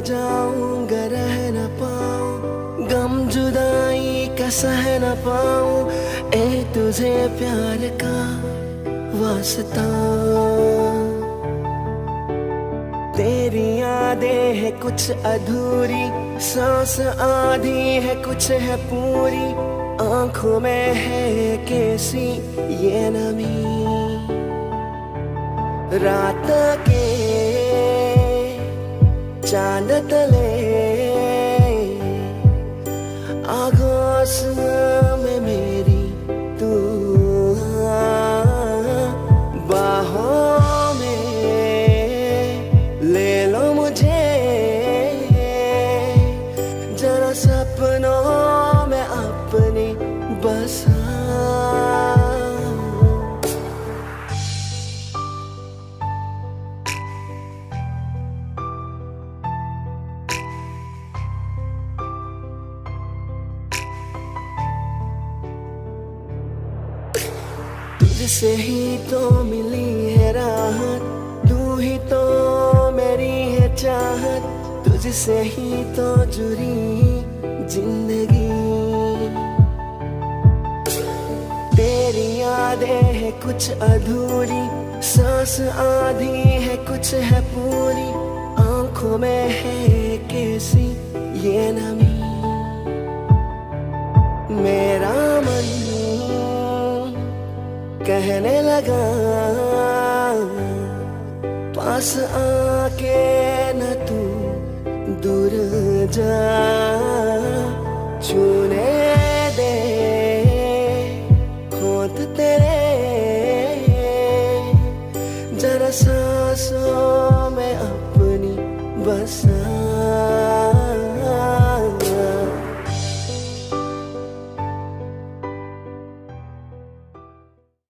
जाऊंगा रह न पाऊं, गम जुदाई का सह न पाऊं, ए तुझे प्यार का वास्ता। तेरी यादें है कुछ अधूरी, सांस आधी है कुछ है पूरी, आंखों में है कैसी ये नमी। रात के चांद तले आगोश में मेरी तू, बाहों में ले लो मुझे, जरा सपनों में अपनी बसा। तुझसे ही तो मिली है राहत, तू ही तो मेरी है चाहत, तुझसे ही तो जुड़ी जिंदगी। तेरी यादें है कुछ अधूरी, सांस आधी है कुछ है पूरी, आंखों में है कैसी ये नमी। मेरा मन कहने लगा पास आके न तू दूर जा, छूने दे होंठ तेरे, जरा सांसों में अपनी बसा।